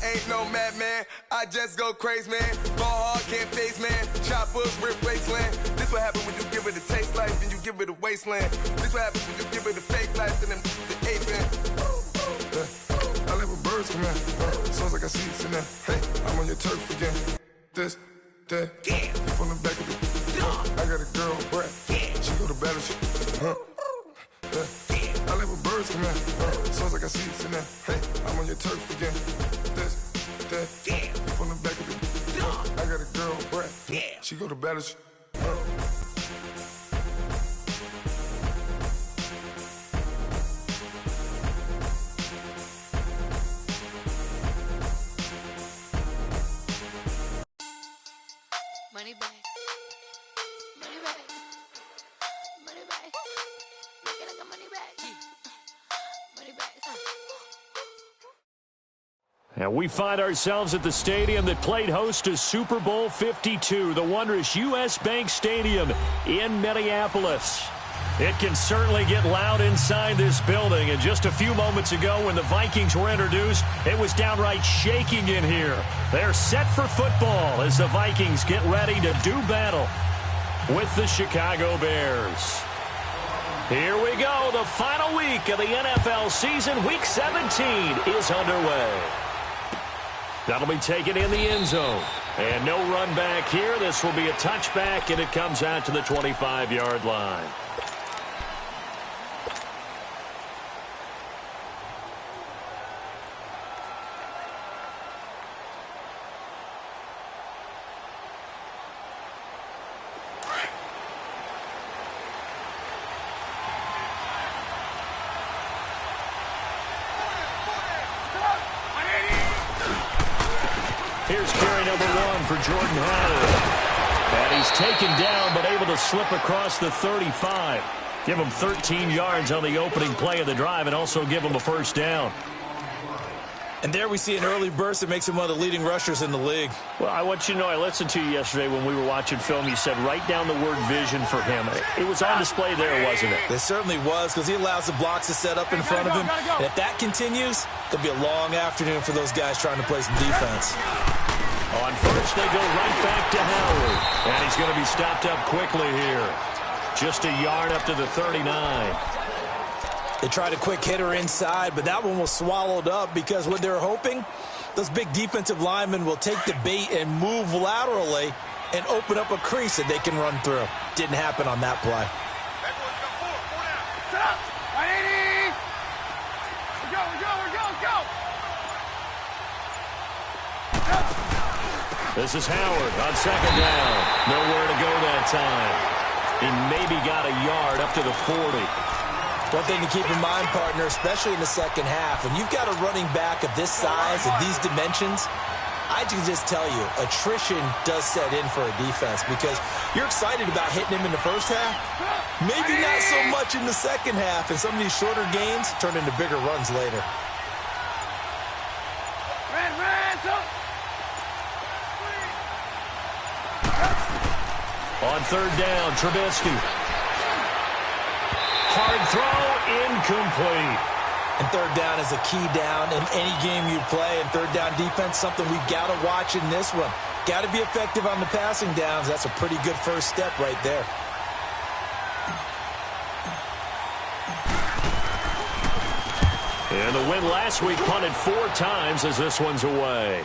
ain't no madman. I just go crazy, man. Ball hard, can't face, man. Choppers, rip wasteland. This what happen when you give it a taste life, then you give it a wasteland. This what happens when you give it a fake life, then the ape man. I live with birds come in. Sounds like I see it in there. Hey, I'm on your turf again. This, that, yeah. From the back of the I got a girl, Brad. Yeah. She go to battle shit. I live with birds come in. Sounds like I see it in there. Hey, I'm on your turf again. This, that, yeah. From the back of the I got a girl, Brad. Yeah. She go to battle shit. Money back. Money back. Money back. Make it like a money back. Money back. And we find ourselves at the stadium that played host to Super Bowl 52, the wondrous U.S. Bank Stadium in Minneapolis. It can certainly get loud inside this building. And just a few moments ago when the Vikings were introduced, it was downright shaking in here. They're set for football as the Vikings get ready to do battle with the Chicago Bears. Here we go. The final week of the NFL season. Week 17 is underway. That'll be taken in the end zone. And no run back here. This will be a touchback, and it comes out to the 25-yard line. Here's carry number 1 for Jordan Howard. And he's taken down but able to slip across the 35. Give him 13 yards on the opening play of the drive and also give him a first down. And there we see an early burst that makes him one of the leading rushers in the league. Well, I want you to know, I listened to you yesterday when we were watching film. You said write down the word vision for him. It was on display there, wasn't it? It certainly was, because he allows the blocks to set up in front of him. And if that continues, it'll be a long afternoon for those guys trying to play some defense. On first, they go right back to Howard. And he's going to be stopped up quickly here. Just a yard up to the 39. They tried a quick hitter inside, but that one was swallowed up because what they're hoping, those big defensive linemen will take the bait and move laterally and open up a crease that they can run through. Didn't happen on that play. Set up! 180! Go! This is Howard on second down. Nowhere to go that time. He maybe got a yard up to the 40. One thing to keep in mind, partner, especially in the second half, when you've got a running back of this size and these dimensions, I can just tell you, attrition does set in for a defense because you're excited about hitting him in the first half. Maybe not so much in the second half, and some of these shorter gains turn into bigger runs later. On third down, Trubisky. Hard throw, incomplete. And third down is a key down in any game you play. And third down defense, something we've got to watch in this one. Got to be effective on the passing downs. That's a pretty good first step right there. And the win last week punted 4 times as this one's away.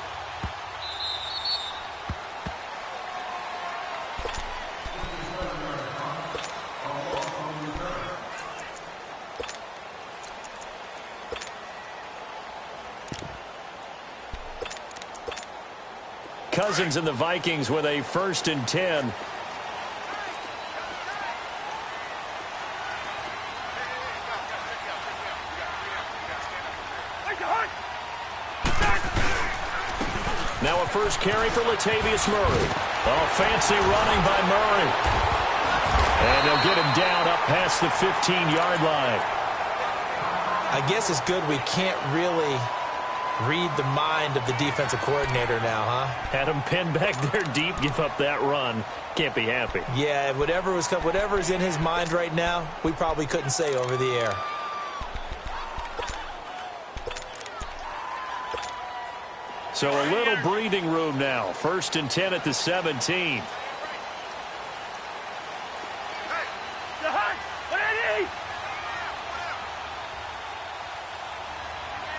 Cousins and the Vikings with a 1st and 10. Now a first carry for Latavius Murray. Oh, fancy running by Murray. And they'll get him down up past the 15-yard line. I guess it's good we can't really read the mind of the defensive coordinator now, huh? Had him pinned back there deep, give up that run. Can't be happy. Yeah, whatever is in his mind right now, we probably couldn't say over the air. So a little breathing room now. 1st and 10 at the 17.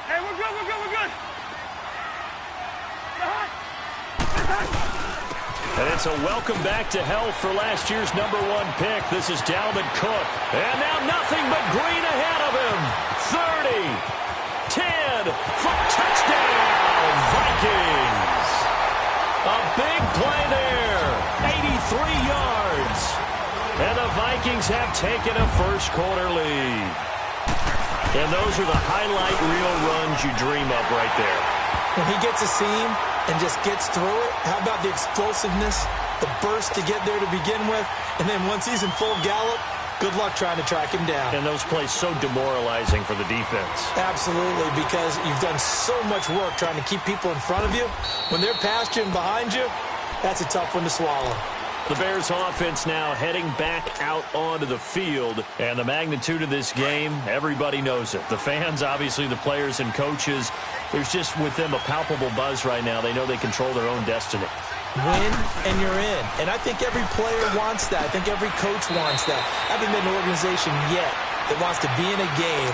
Hey, we're good. And it's a welcome back to health for last year's #1 pick. This is Dalvin Cook. And now nothing but green ahead of him. 30, 10, for touchdown, Vikings. A big play there, 83 yards. And the Vikings have taken a first-quarter lead. And those are the highlight reel runs you dream of right there. When he gets a seam and just gets through it, how about the explosiveness, the burst to get there to begin with, and then once he's in full gallop, good luck trying to track him down. And those plays so demoralizing for the defense. Absolutely, because you've done so much work trying to keep people in front of you. When they're past you and behind you, that's a tough one to swallow. The Bears offense now heading back out onto the field. And the magnitude of this game, everybody knows it. The fans, obviously the players and coaches, there's just with them a palpable buzz right now. They know they control their own destiny. Win and you're in. And I think every player wants that. I think every coach wants that. I haven't been an organization yet that wants to be in a game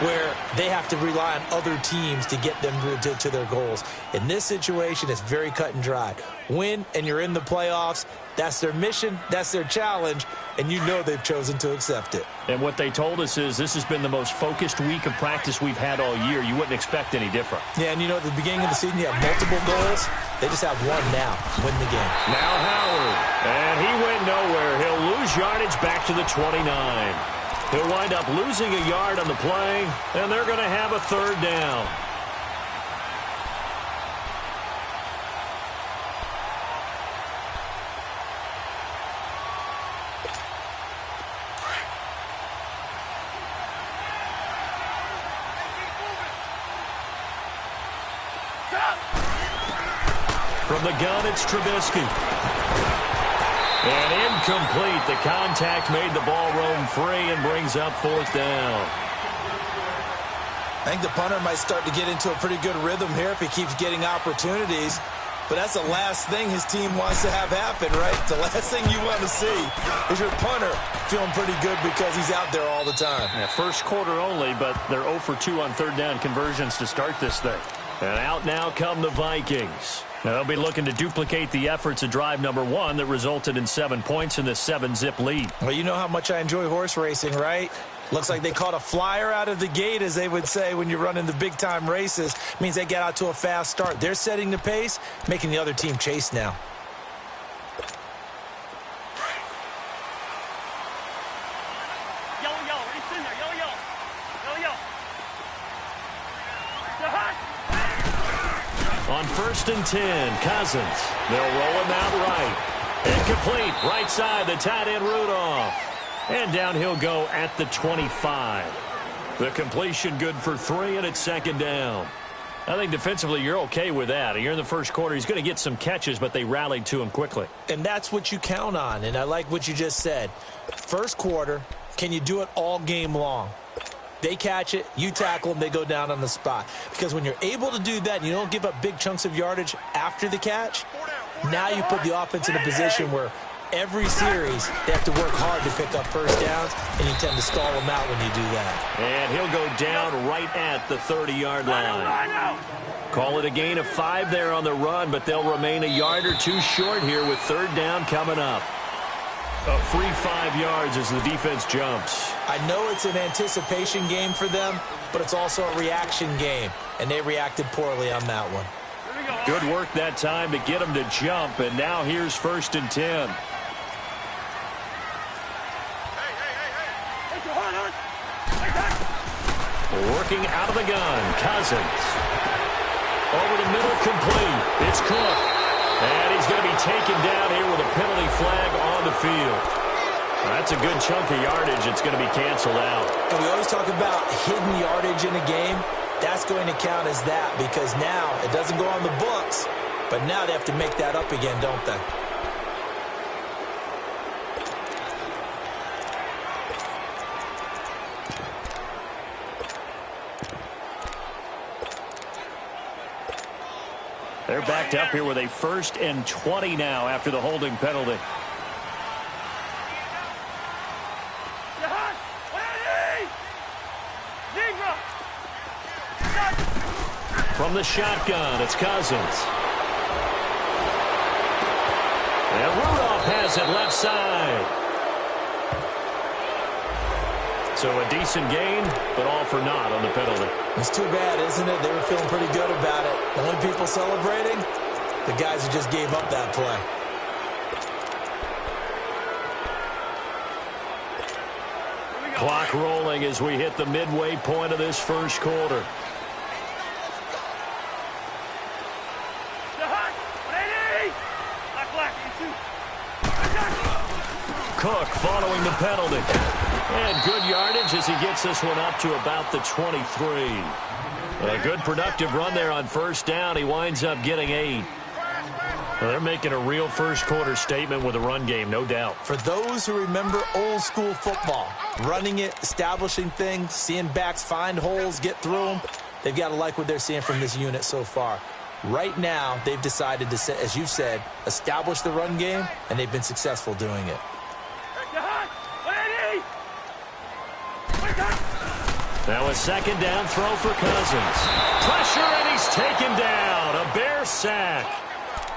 where they have to rely on other teams to get them to their goals. In this situation, it's very cut and dry. Win and you're in the playoffs. That's their mission. That's their challenge. And you know they've chosen to accept it. And what they told us is this has been the most focused week of practice we've had all year. You wouldn't expect any different. Yeah, and you know, at the beginning of the season, you have multiple goals. They just have one now, win the game. Now Howard. And he went nowhere. He'll lose yardage back to the 29. He'll wind up losing a yard on the play, and they're going to have a 3rd down. From the gun, it's Trubisky. And incomplete. The contact made the ball roam free and brings up 4th down. I think the punter might start to get into a pretty good rhythm here if he keeps getting opportunities. But that's the last thing his team wants to have happen, right? The last thing you want to see is your punter feeling pretty good because he's out there all the time. Yeah, first quarter only, but they're 0 for 2 on 3rd down conversions to start this thing. And out now come the Vikings. Now they'll be looking to duplicate the efforts of drive #1 that resulted in 7 points in this 7-zip lead. Well, you know how much I enjoy horse racing, right? Looks like they caught a flyer out of the gate, as they would say when you're running the big-time races. Means they get out to a fast start. They're setting the pace, making the other team chase now. Yo, he's in there. Yo. On 1st and 10, Cousins. They'll roll him out right. Incomplete. Right side, the tight end Rudolph. And down he'll go at the 25. The completion good for 3, and it's 2nd down. I think defensively you're okay with that. You're in the first quarter. He's going to get some catches, but they rallied to him quickly. And that's what you count on, and I like what you just said. First quarter, can you do it all game long? They catch it, you tackle them, they go down on the spot. Because when you're able to do that and you don't give up big chunks of yardage after the catch, now you put the offense in a position where every series they have to work hard to pick up first downs, and you tend to stall them out when you do that. And he'll go down right at the 30-yard line. Call it a gain of 5 there on the run, but they'll remain a yard or 2 short here with 3rd down coming up. A free 5 yards as the defense jumps. I know it's an anticipation game for them, but it's also a reaction game, and they reacted poorly on that one. Good work that time to get them to jump, and now here's 1st and 10. Working out of the gun, Cousins. Over the middle, complete. It's Cook. And he's going to be taken down here with a penalty flag on the field. That's a good chunk of yardage. It's going to be canceled out. And we always talk about hidden yardage in a game. That's going to count as that because now it doesn't go on the books, but now they have to make that up again, don't they? They're backed up here with a 1st and 20 now after the holding penalty. From the shotgun, it's Cousins. And Rudolph has it left side. So a decent gain, but all for naught on the penalty. It's too bad, isn't it? They were feeling pretty good about it. The only people celebrating, the guys who just gave up that play. Clock rolling as we hit the midway point of this first quarter. Cook following the penalty. And good yardage as he gets this one up to about the 23. A good productive run there on 1st down. He winds up getting 8. Well, they're making a real first quarter statement with a run game, no doubt. For those who remember old school football, running it, establishing things, seeing backs find holes, get through them, they've got to like what they're seeing from this unit so far. Right now, they've decided to, as you said, establish the run game, and they've been successful doing it. Now a 2nd down throw for Cousins. Pressure, and he's taken down. A Bear sack.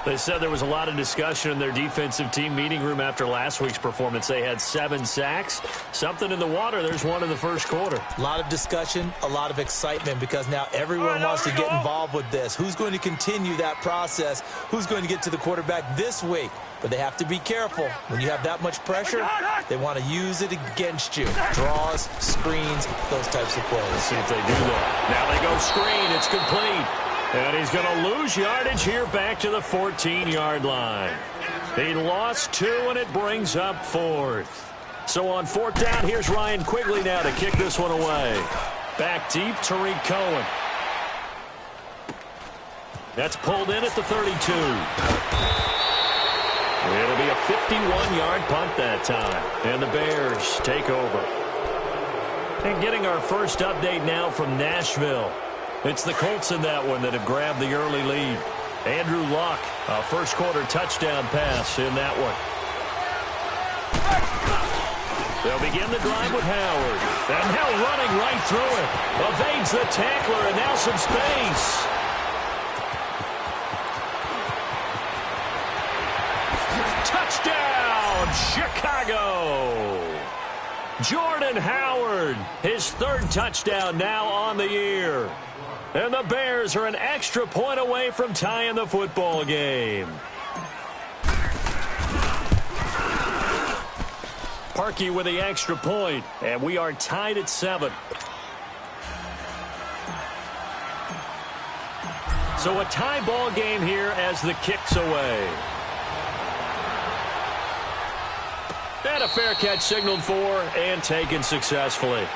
They said there was a lot of discussion in their defensive team meeting room after last week's performance. They had 7 sacks. Something in the water. There's one in the first quarter. A lot of discussion, a lot of excitement, because now everyone wants to get involved with this. Who's going to continue that process? Who's going to get to the quarterback this week? But they have to be careful. When you have that much pressure, they want to use it against you. Draws, screens, those types of plays. Let's see if they do that. Now they go screen. It's complete. And he's going to lose yardage here back to the 14-yard line. He lost 2, and it brings up 4th. So on 4th down, here's Ryan Quigley now to kick this one away. Back deep, Tariq Cohen. That's pulled in at the 32. It'll be a 51-yard punt that time. And the Bears take over. And getting our first update now from Nashville. It's the Colts in that one that have grabbed the early lead. Andrew Luck, a first quarter touchdown pass in that one. They'll begin the drive with Howard. And now running right through it. Evades the tackler, and now some space. Touchdown, Chicago. Jordan Howard, his 3rd touchdown now on the year. And the Bears are an extra point away from tying the football game. Parkey with the extra point, and we are tied at 7. So a tie ball game here as the kick's away. And a fair catch signaled for and taken successfully.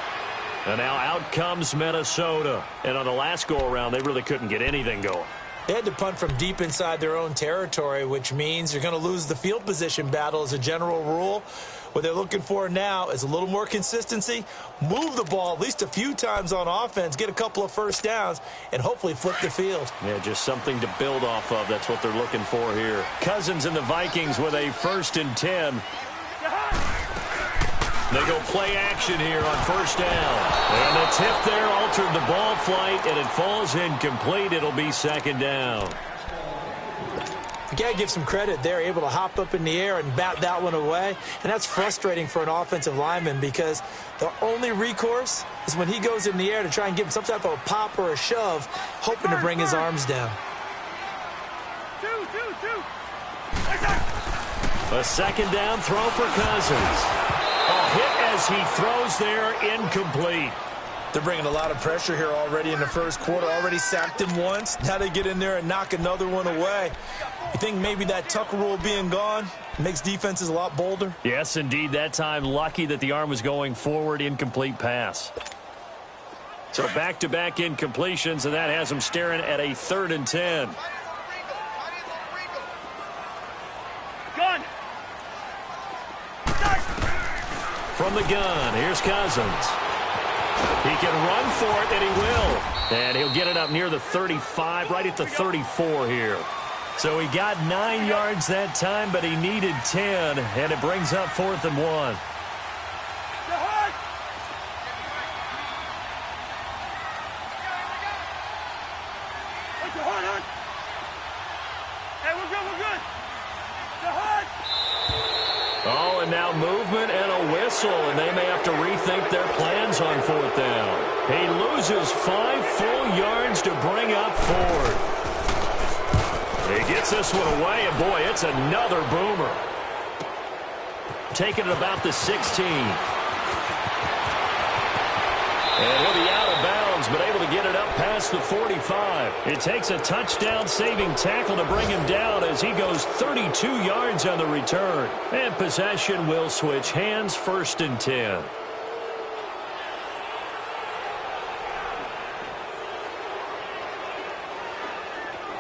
And now out comes Minnesota. And on the last go-around, they really couldn't get anything going. They had to punt from deep inside their own territory, which means you're going to lose the field position battle as a general rule. What they're looking for now is a little more consistency, move the ball at least a few times on offense, get a couple of first downs, and hopefully flip the field. Yeah, just something to build off of. That's what they're looking for here. Cousins and the Vikings with a 1st and 10. They go play action here on 1st down. And the tip there altered the ball flight, and it falls incomplete. It'll be 2nd down. You got to give some credit. They're able to hop up in the air and bat that one away. And that's frustrating for an offensive lineman because the only recourse is when he goes in the air to try and give him some type of a pop or a shove, hoping to bring his arms down. A 2nd down throw for Cousins. A hit as he throws there, incomplete. They're bringing a lot of pressure here already in the first quarter. Already sacked him once. Now they get in there and knock another one away. You think maybe that Tucker rule being gone makes defenses a lot bolder? Yes, indeed. That time, lucky that the arm was going forward, incomplete pass. So back-to-back incompletions, and that has them staring at a 3rd and 10. Gun. From the gun, here's Cousins. He can run for it, and he will. And he'll get it up near the 35, right at the 34 here. So he got 9 yards that time, but he needed 10, and it brings up 4th and 1. Oh, and now movement and a whistle, and they may have to rethink their plans on 4th down. He loses 5 full yards to bring up 4th. He gets this one away, and boy, it's another boomer. Taking it about the 16. And he'll be out of bounds, but able to get it up past the 45. It takes a touchdown-saving tackle to bring him down as he goes 32 yards on the return. And possession will switch hands, 1st and 10.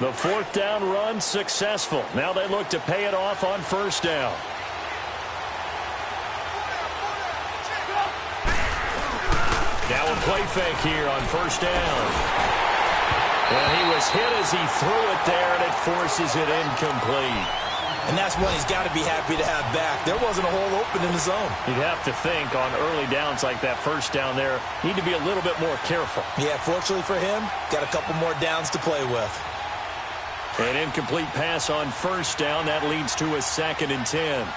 The 4th down run successful. Now they look to pay it off on 1st down. Now a play fake here on 1st down. And he was hit as he threw it there, and it forces it incomplete. And that's one he's got to be happy to have back. There wasn't a hole open in the zone. You'd have to think on early downs like that 1st down there, need to be a little bit more careful. Yeah, fortunately for him, got a couple more downs to play with. An incomplete pass on 1st down. That leads to a 2nd and 10.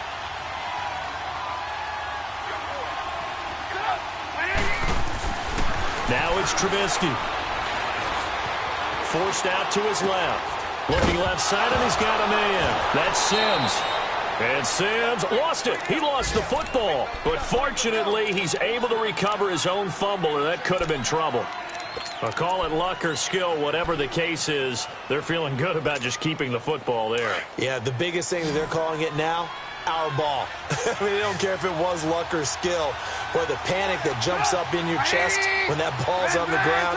Now it's Trubisky. Forced out to his left. Looking left side, and he's got a man. That's Sims. And Sims lost it. He lost the football. But fortunately, he's able to recover his own fumble, or that could have been trouble. I'll call it luck or skill, whatever the case is. They're feeling good about just keeping the football there. Yeah, the biggest thing that they're calling it now, our ball. I mean, they don't care if it was luck or skill, or the panic that jumps up in your chest when that ball's on the ground.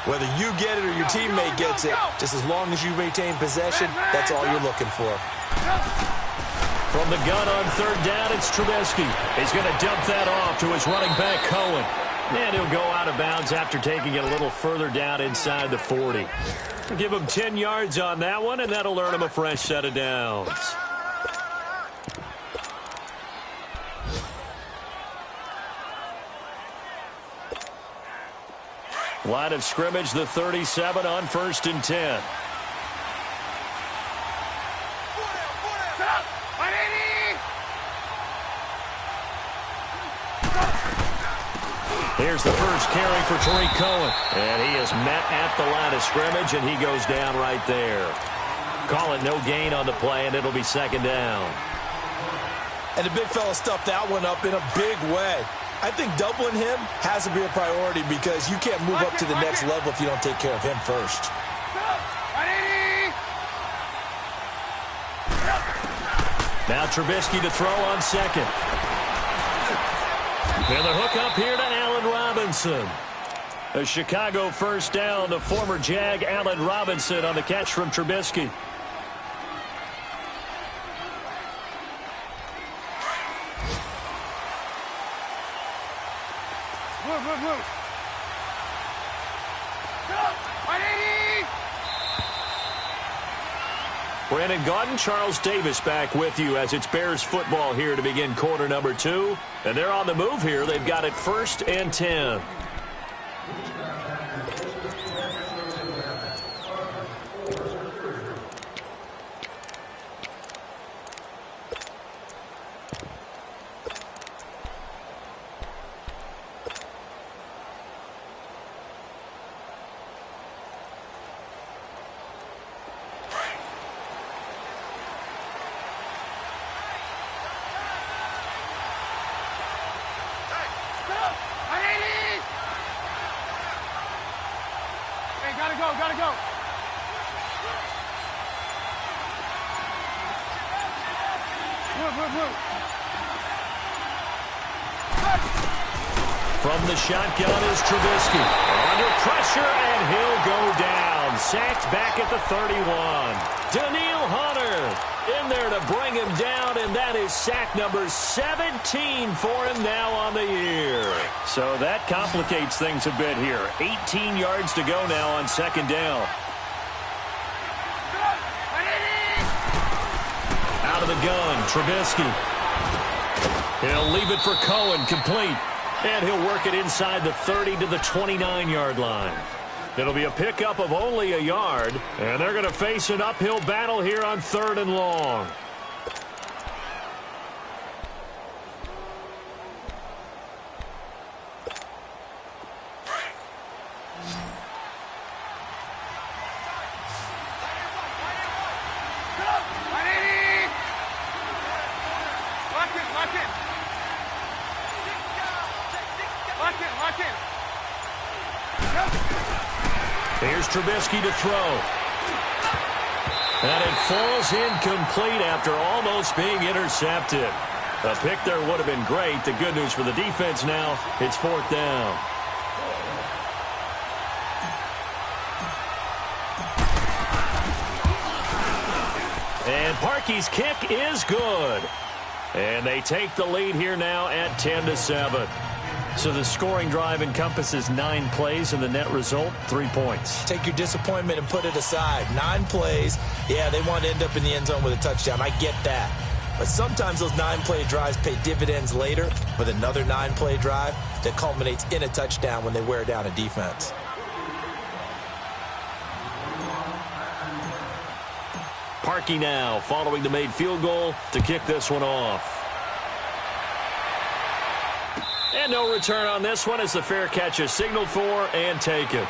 Whether you get it or your teammate gets it, just as long as you maintain possession, that's all you're looking for. From the gun on 3rd down, it's Trubisky. He's going to dump that off to his running back, Cohen. And he'll go out of bounds after taking it a little further down inside the 40. Give him 10 yards on that one, and that'll earn him a fresh set of downs. Line of scrimmage, the 37 on 1st and 10. Here's the first carry for Tariq Cohen. And he is met at the line of scrimmage, and he goes down right there. Call it no gain on the play, and it'll be 2nd down. And the big fella stuffed that one up in a big way. I think doubling him has to be a priority because you can't move up to the next level if you don't take care of him first. Now Trubisky to throw on 2nd. And the hook up here to Allen Robinson. A Chicago 1st down. The former Jag Allen Robinson on the catch from Trubisky. Brandon Gaudin, Charles Davis back with you as it's Bears football here to begin quarter number 2. And they're on the move here. They've got it 1st and 10. Gotta go. Move. From the shotgun is Trubisky. Under pressure, and he'll go down. Sacked back at the 31. Daniil Hunter in there to bring him down, and that is sack number 17 for him now on the year. So that complicates things a bit here. 18 yards to go now on second down. Out of the gun, Trubisky. He'll leave it for Cohen, complete. And he'll work it inside the 30 to the 29-yard line. It'll be a pickup of only a yard, and they're going to face an uphill battle here on 3rd and long. Here's Trubisky to throw. And it falls incomplete after almost being intercepted. A pick there would have been great. The good news for the defense now, it's 4th down. And Parkey's kick is good. And they take the lead here now at 10-7. So the scoring drive encompasses 9 plays, and the net result, 3 points. Take your disappointment and put it aside. 9 plays. Yeah, they want to end up in the end zone with a touchdown. I get that. But sometimes those 9-play drives pay dividends later with another 9-play drive that culminates in a touchdown when they wear down a defense. Parkey now following the made field goal to kick this one off. And no return on this one as the fair catch is signaled for and taken.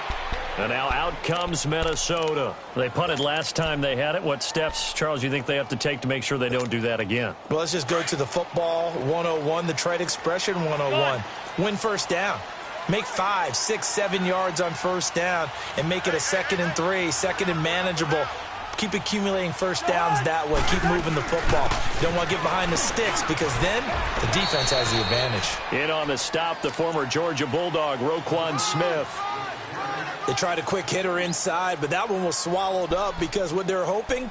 And now out comes Minnesota. They punted last time they had it. What steps, Charles, you think they have to take to make sure they don't do that again? Well, let's just go to the football 101, the trade expression 101. Win first down. Make 5, 6, 7 yards on first down and make it a 2nd and 3, 2nd and manageable. Keep accumulating first downs that way. Keep moving the football. You don't want to get behind the sticks because then the defense has the advantage. In on the stop, the former Georgia Bulldog, Roquan Smith. They tried a quick hitter inside, but that one was swallowed up because what they're hoping,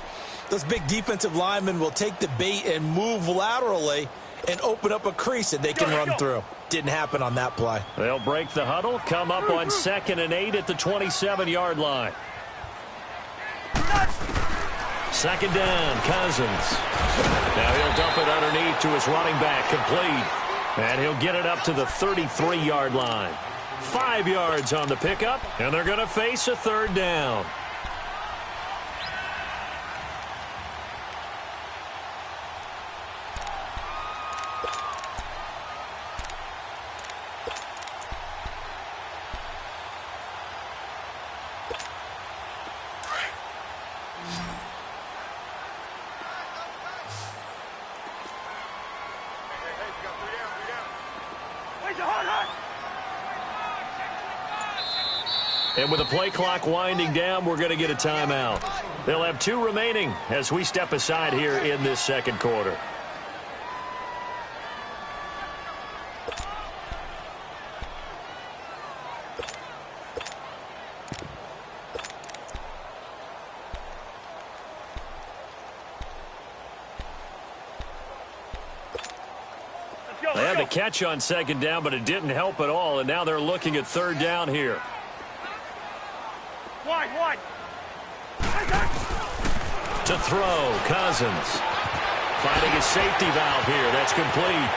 those big defensive linemen will take the bait and move laterally and open up a crease that they can run through. Didn't happen on that play. They'll break the huddle, come up on 2nd and 8 at the 27-yard line. 2nd down, Cousins. Now he'll dump it underneath to his running back, complete. And he'll get it up to the 33-yard line. 5 yards on the pickup, and they're going to face a 3rd down. And with the play clock winding down, we're going to get a timeout. They'll have 2 remaining as we step aside here in this 2nd quarter. They had the catch on 2nd down, but it didn't help at all, and now they're looking at 3rd down here. Wide. To throw, Cousins. Finding a safety valve here. That's complete.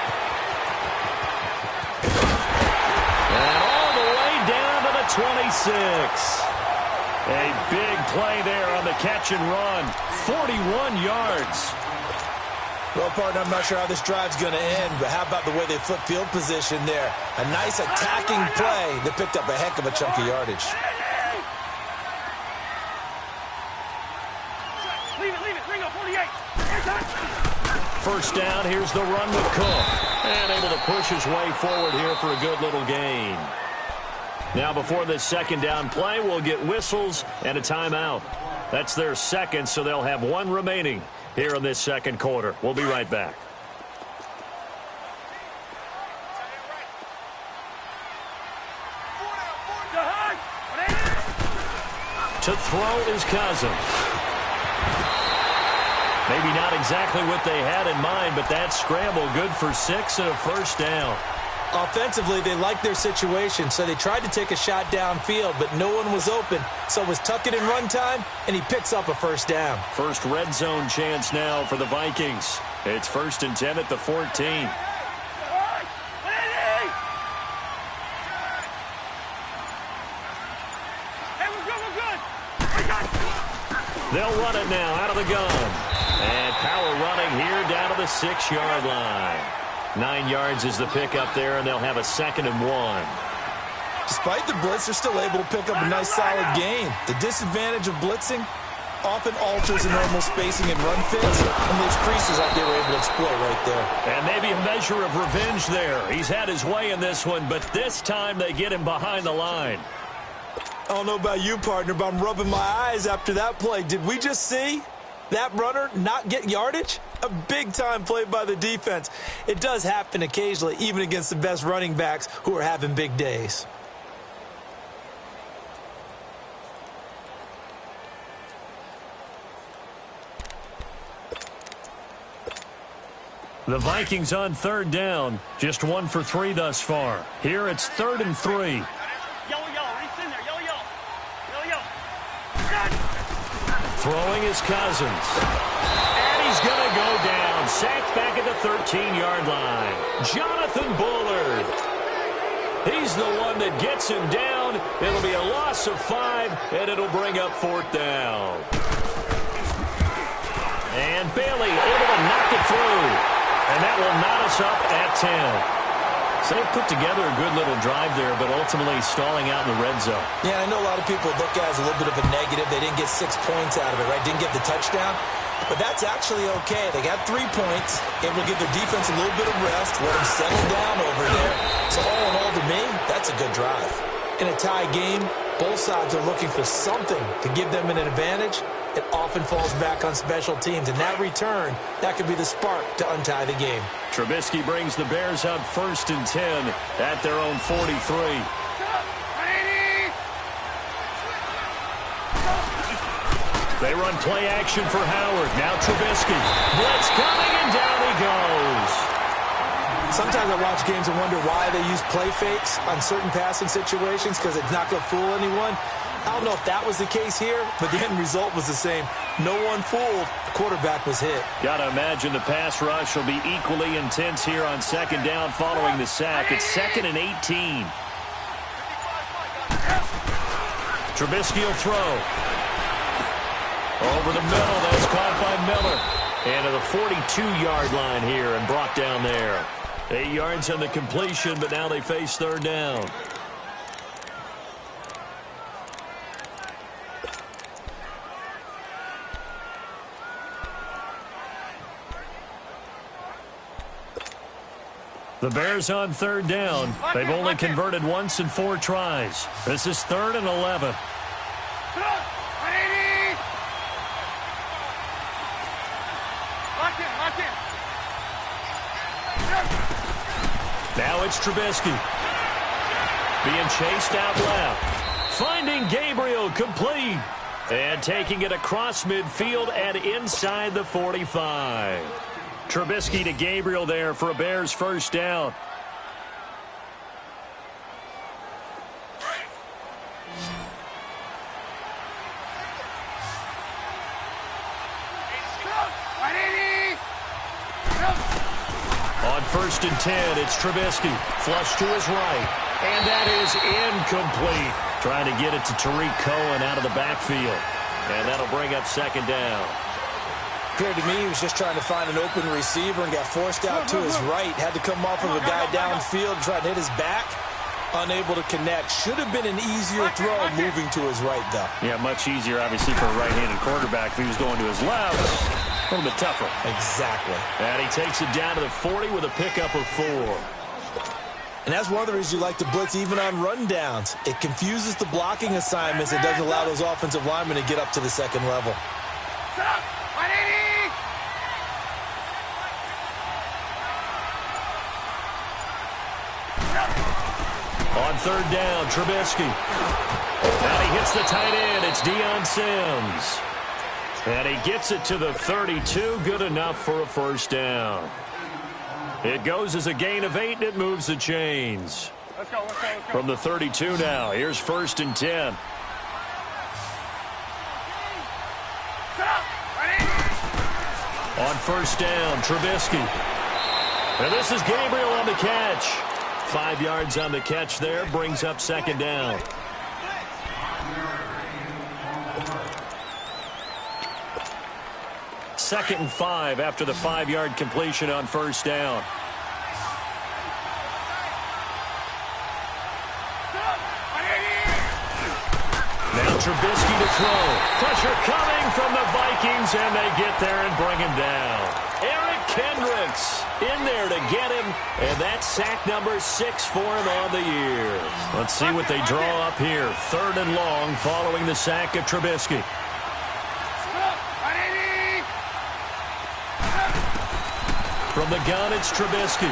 And all the way down to the 26. A big play there on the catch and run. 41 yards. Well, partner, I'm not sure how this drive's going to end, but how about the way they flip field position there? A nice attacking play that picked up a heck of a chunk of yardage. First down, here's the run with Cook. And able to push his way forward here for a good little gain. Now before this 2nd down play, we'll get whistles and a timeout. That's their 2nd, so they'll have 1 remaining here in this 2nd quarter. We'll be right back. To throw is Cousins. Maybe not exactly what they had in mind, but that scramble good for 6 and a first down. Offensively, they liked their situation, so they tried to take a shot downfield, but no one was open. So it was tuck it in run time, and he picks up a first down. First red zone chance now for the Vikings. It's 1st and 10 at the 14. They'll run it now out of the gun. And power running here down to the 6-yard line. 9 yards is the pickup there, and they'll have a 2nd and 1. Despite the blitz, they're still able to pick up a nice solid gain. The disadvantage of blitzing often alters the normal spacing and run fits, and those creases like they were able to exploit right there. And maybe a measure of revenge there. He's had his way in this one, but this time they get him behind the line. I don't know about you, partner, but I'm rubbing my eyes after that play. Did we just see that runner not get yardage? A big-time play by the defense. It does happen occasionally, even against the best running backs who are having big days. The Vikings on 3rd down. Just 1 for 3 thus far. Here it's 3rd and 3. Throwing is Cousins. And he's going to go down. Sacked back at the 13-yard line. Jonathan Bullard. He's the one that gets him down. It'll be a loss of 5, and it'll bring up 4th down. And Bailey able to knock it through. And that will knot us up at 10. So they put together a good little drive there, but ultimately stalling out in the red zone. Yeah, I know a lot of people look at it as a little bit of a negative. They didn't get 6 points out of it, right? Didn't get the touchdown. But that's actually okay. They got 3 points. Able to give their defense a little bit of rest, let them settle down over there. So all in all, to me, that's a good drive. In a tie game, both sides are looking for something to give them an advantage. It often falls back on special teams. And that return, that could be the spark to untie the game. Trubisky brings the Bears up 1st and 10 at their own 43. They run play action for Howard. Now Trubisky. Blitz coming, and down he goes. Sometimes I watch games and wonder why they use play fakes on certain passing situations, because it's not going to fool anyone. I don't know if that was the case here, but the end result was the same. No one fooled. The quarterback was hit. Got to imagine the pass rush will be equally intense here on 2nd down following the sack. It's 2nd and 18. Trubisky will throw. Over the middle, that's caught by Miller. And to the 42-yard line here and brought down there. 8 yards on the completion, but now they face 3rd down. The Bears on 3rd down. They've only converted once in 4 tries. This is 3rd and 11. Now it's Trubisky. Being chased out left. Finding Gabriel complete. And taking it across midfield and inside the 45. Trubisky to Gabriel there for a Bears 1st down. On 1st and 10, it's Trubisky. Flush to his right. And that is incomplete. Trying to get it to Tariq Cohen out of the backfield. And that'll bring up 2nd down. Appeared to me he was just trying to find an open receiver and got forced out to his right. Had to come off of a guy downfield and try to hit his back. Unable to connect. Should have been an easier throw moving to his right, though. Yeah, much easier, obviously, for a right-handed quarterback. If he was going to his left, a little bit tougher. Exactly. And he takes it down to the 40 with a pickup of 4. And that's one of the reasons you like to blitz even on rundowns. It confuses the blocking assignments. It doesn't allow those offensive linemen to get up to the 2nd level. On 3rd down, Trubisky. Now he hits the tight end. It's Deion Sims. And he gets it to the 32. Good enough for a first down. It goes as a gain of 8, and it moves the chains. Let's go. From the 32 now. Here's 1st and 10. On 1st down, Trubisky. And this is Gabriel on the catch. 5 yards on the catch there. Brings up 2nd down. Second and 5 after the 5-yard completion on 1st down. Now Trubisky to throw. Pressure coming from the Vikings, and they get there and bring him down. Eric Kendricks in there to get him, and that's sack number 6 for him on the year. Let's see what they draw up here. 3rd and long following the sack of Trubisky. From the gun, it's Trubisky.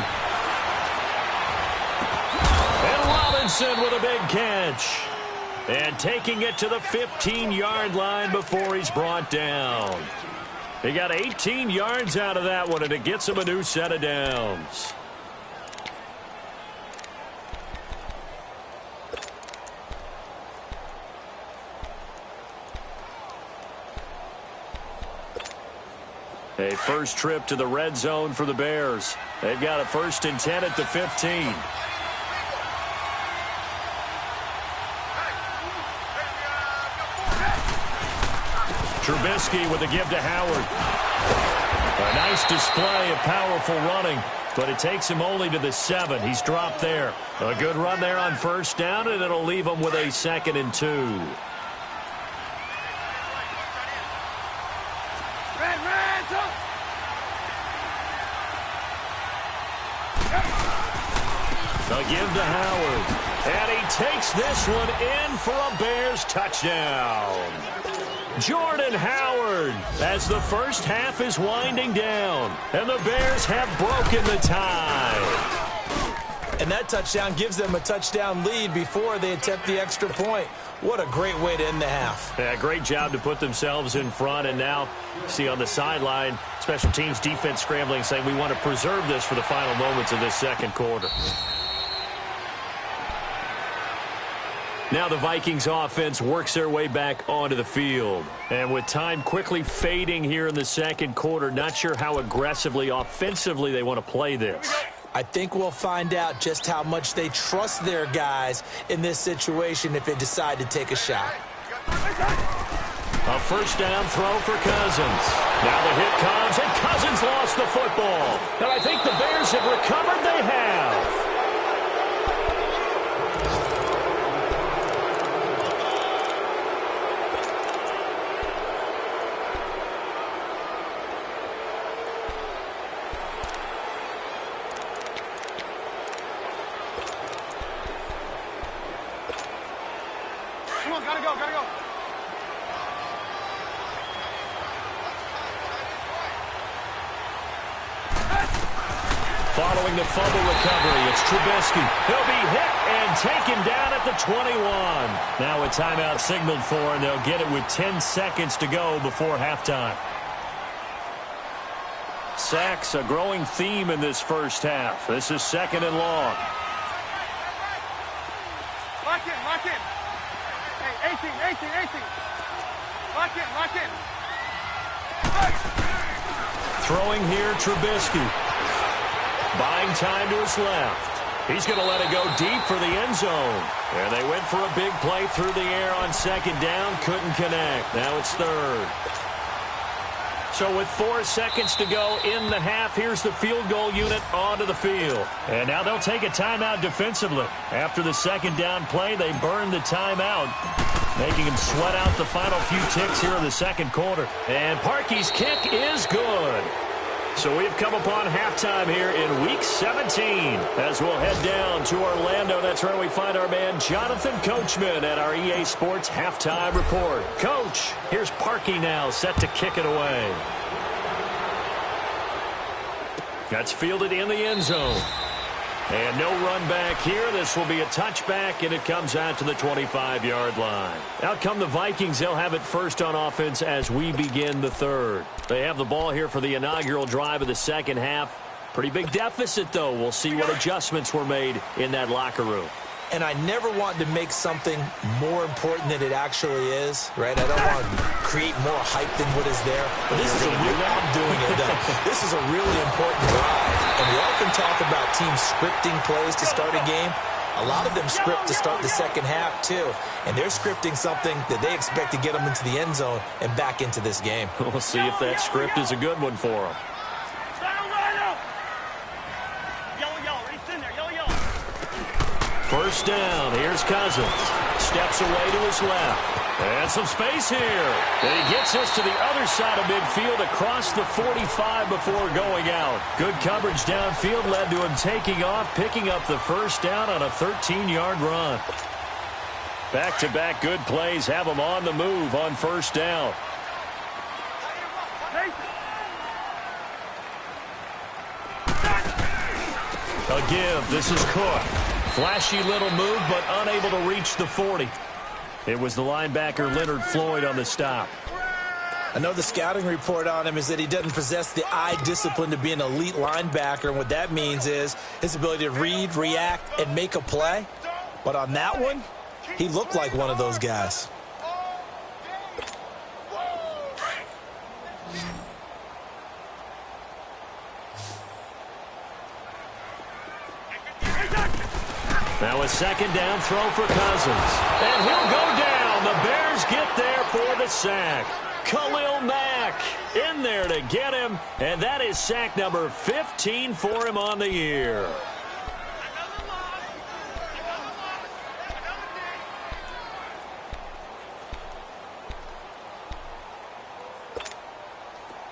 And Robinson with a big catch. And taking it to the 15-yard line before he's brought down. He got 18 yards out of that one, and it gets him a new set of downs. A first trip to the red zone for the Bears. They've got a 1st and 10 at the 15. Trubisky with a give to Howard. A nice display of powerful running, but it takes him only to the 7. He's dropped there. A good run there on 1st down, and it'll leave him with a 2nd and 2. A give to Howard. And he takes this one in for a Bears touchdown. Jordan Howard as the first half is winding down. And the Bears have broken the tie. And that touchdown gives them a touchdown lead before they attempt the extra point. What a great way to end the half. Yeah, great job to put themselves in front. And now, see on the sideline, special teams defense scrambling, saying we want to preserve this for the final moments of this 2nd quarter. Now the Vikings offense works their way back onto the field. And with time quickly fading here in the 2nd quarter, not sure how aggressively, offensively they want to play this. I think we'll find out just how much they trust their guys in this situation if they decide to take a shot. A 1st down throw for Cousins. Now the hit comes, and Cousins lost the football. And I think the Bears have recovered. They have. Come on, gotta go. Following the fumble recovery, it's Trubisky. He'll be hit and taken down at the 21. Now a timeout signaled for, and they'll get it with 10 seconds to go before halftime. Sacks, a growing theme in this first half. This is 2nd and long. Lock in. Hey, 18. Lock in. Throwing here, Trubisky. Buying time to his left. He's going to let it go deep for the end zone. And they went for a big play through the air on 2nd down. Couldn't connect. Now it's 3rd. So with 4 seconds to go in the half, here's the field goal unit onto the field. And now they'll take a timeout defensively. After the 2nd down play, they burn the timeout, making him sweat out the final few ticks here in the 2nd quarter. And Parkey's kick is good. So we've come upon halftime here in Week 17 as we'll head down to Orlando. That's where we find our man Jonathan Coachman at our EA Sports Halftime Report. Coach, here's Parkey now set to kick it away. That's fielded in the end zone. And no run back here. This will be a touchback, and it comes out to the 25-yard line. Out come the Vikings. They'll have it first on offense as we begin the third. They have the ball here for the inaugural drive of the second half. Pretty big deficit, though. We'll see what adjustments were made in that locker room. And I never want to make something more important than it actually is, right? I don't want to create more hype than what is there. But this is a real, I'm doing it, though. This is a really important drive. And we often talk about teams scripting plays to start a game. A lot of them script to start the second half, too. And they're scripting something that they expect to get them into the end zone and back into this game. We'll see if that script is a good one for them. First down, here's Cousins. Steps away to his left. And some space here. And he gets us to the other side of midfield across the 45 before going out. Good coverage downfield led to him taking off, picking up the first down on a 13-yard run. Back-to-back good plays have him on the move on first down. A give. This is Cook. Flashy little move, but unable to reach the 40. It was the linebacker Leonard Floyd on the stop. I know the scouting report on him is that he doesn't possess the eye discipline to be an elite linebacker. And what that means is his ability to read, react, and make a play. But on that one, he looked like one of those guys. Now a second down throw for Cousins. And he'll go down. The Bears get there for the sack. Khalil Mack in there to get him. And that is sack number 15 for him on the year.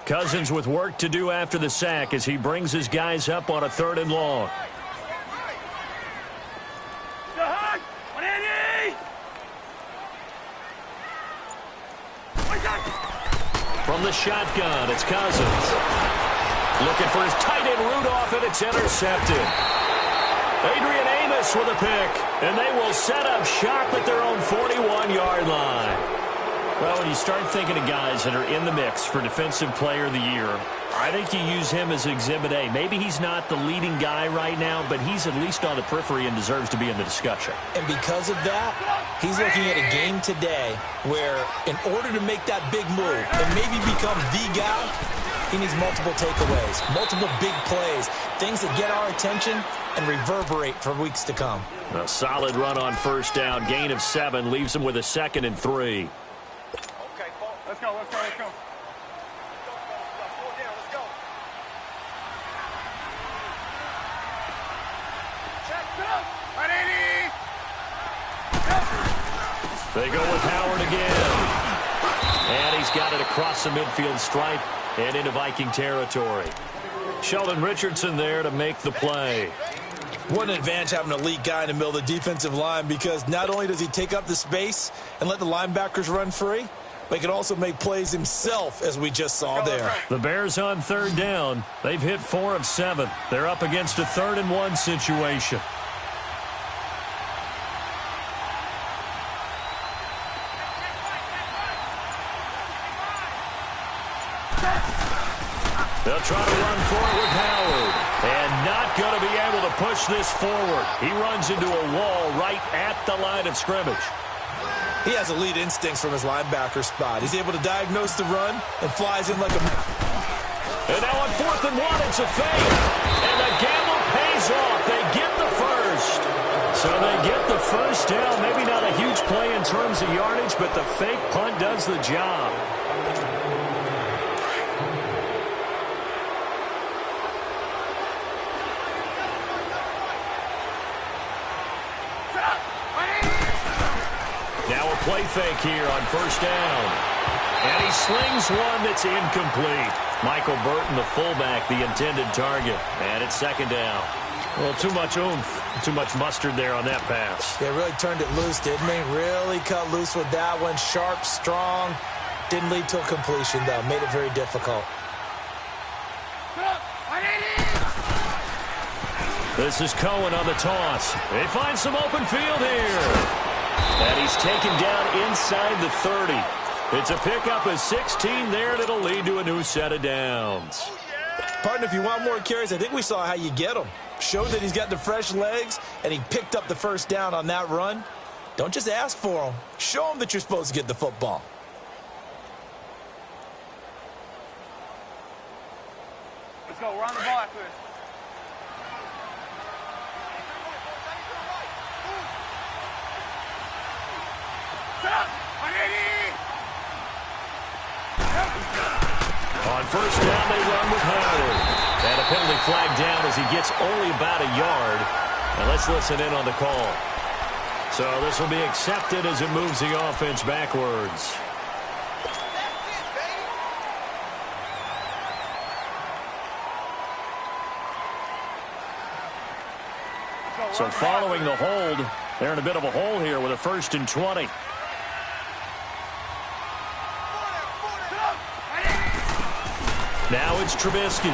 Cousins with work to do after the sack as he brings his guys up on a 3rd and long. From the shotgun, it's Cousins. Looking for his tight end Rudolph, and it's intercepted. Adrian Amos with a pick, and they will set up shop at their own 41-yard line. Well, when you start thinking of guys that are in the mix for Defensive Player of the Year, I think you use him as Exhibit A. Maybe he's not the leading guy right now, but he's at least on the periphery and deserves to be in the discussion. And because of that, he's looking at a game today where in order to make that big move and maybe become the guy, he needs multiple takeaways, multiple big plays, things that get our attention and reverberate for weeks to come. A solid run on first down, gain of 7, leaves him with a 2nd and 3. Okay, let's go, let's go, let's go. They go with Howard again. And he's got it across the midfield stripe and into Viking territory. Sheldon Richardson there to make the play. What an advantage having an elite guy in the middle of the defensive line, because not only does he take up the space and let the linebackers run free, but he can also make plays himself, as we just saw there. The Bears on 3rd down. They've hit 4 of 7. They're up against a 3rd and 1 situation. They'll try to run for it with Howard. And not going to be able to push this forward. He runs into a wall right at the line of scrimmage. He has elite instincts from his linebacker spot. He's able to diagnose the run and flies in like a... And now on 4th and 1, it's a fake. And the gamble pays off. They get the first. So they get the first down. Maybe not a huge play in terms of yardage, but the fake punt does the job. Now a play fake here on first down. And he slings one that's incomplete. Michael Burton, the fullback, the intended target. And it's 2nd down. Well, too much oomph, too much mustard there on that pass. They really turned it loose, didn't they? Really cut loose with that one. Sharp, strong. Didn't lead to a completion, though. Made it very difficult. This is Cohen on the toss. They find some open field here. And he's taken down inside the 30. It's a pickup of 16 there, and it'll lead to a new set of downs. Partner, if you want more carries, I think we saw how you get them. Showed that he's got the fresh legs, and he picked up the first down on that run. Don't just ask for them. Show them that you're supposed to get the football. Let's go. We're on the ball after this. On first down, they run with Howard. And a penalty flag down as he gets only about a yard. And let's listen in on the call. So this will be accepted as it moves the offense backwards. So following the hold, they're in a bit of a hole here with a 1st and 20. Now it's Trubisky.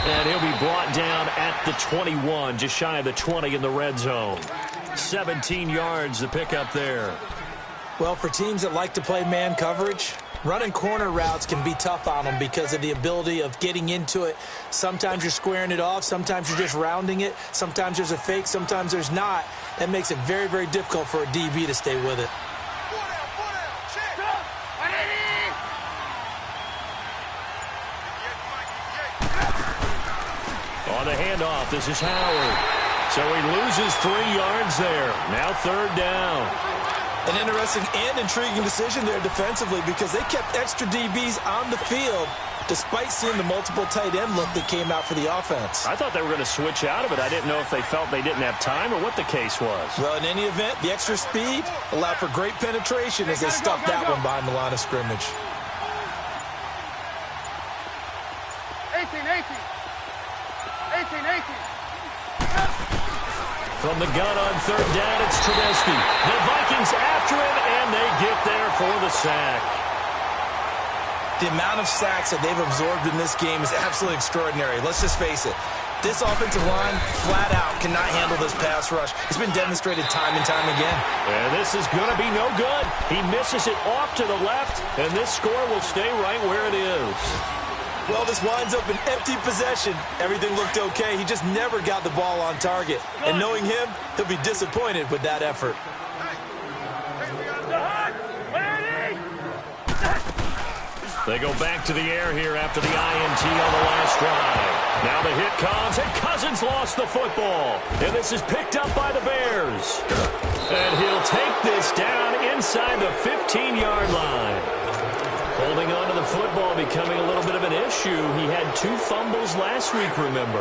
And he'll be brought down at the 21, just shy of the 20 in the red zone. 17 yards to pick up there. Well, for teams that like to play man coverage, running corner routes can be tough on them because of the ability of getting into it. Sometimes you're squaring it off. Sometimes you're just rounding it. Sometimes there's a fake. Sometimes there's not. That makes it very, very difficult for a DB to stay with it. On the handoff, this is Howard. So he loses 3 yards there. Now 3rd down. An interesting and intriguing decision there defensively because they kept extra DBs on the field despite seeing the multiple tight end look that came out for the offense. I thought they were going to switch out of it. I didn't know if they felt they didn't have time or what the case was. Well, in any event, the extra speed allowed for great penetration as they stuffed that one behind the line of scrimmage. 18. From the gun on 3rd down, it's Trubisky. The Vikings after him, and they get there for the sack. The amount of sacks that they've absorbed in this game is absolutely extraordinary. Let's just face it. This offensive line, flat out, cannot handle this pass rush. It's been demonstrated time and time again. And this is going to be no good. He misses it off to the left, and this score will stay right where it is. Well, this winds up an empty possession. Everything looked okay. He just never got the ball on target. And knowing him, he'll be disappointed with that effort. They go back to the air here after the INT on the last drive. Now the hit comes, and Cousins lost the football. And this is picked up by the Bears. And he'll take this down inside the 15-yard line. Holding on to the football becoming a little bit of an issue. He had 2 fumbles last week, remember.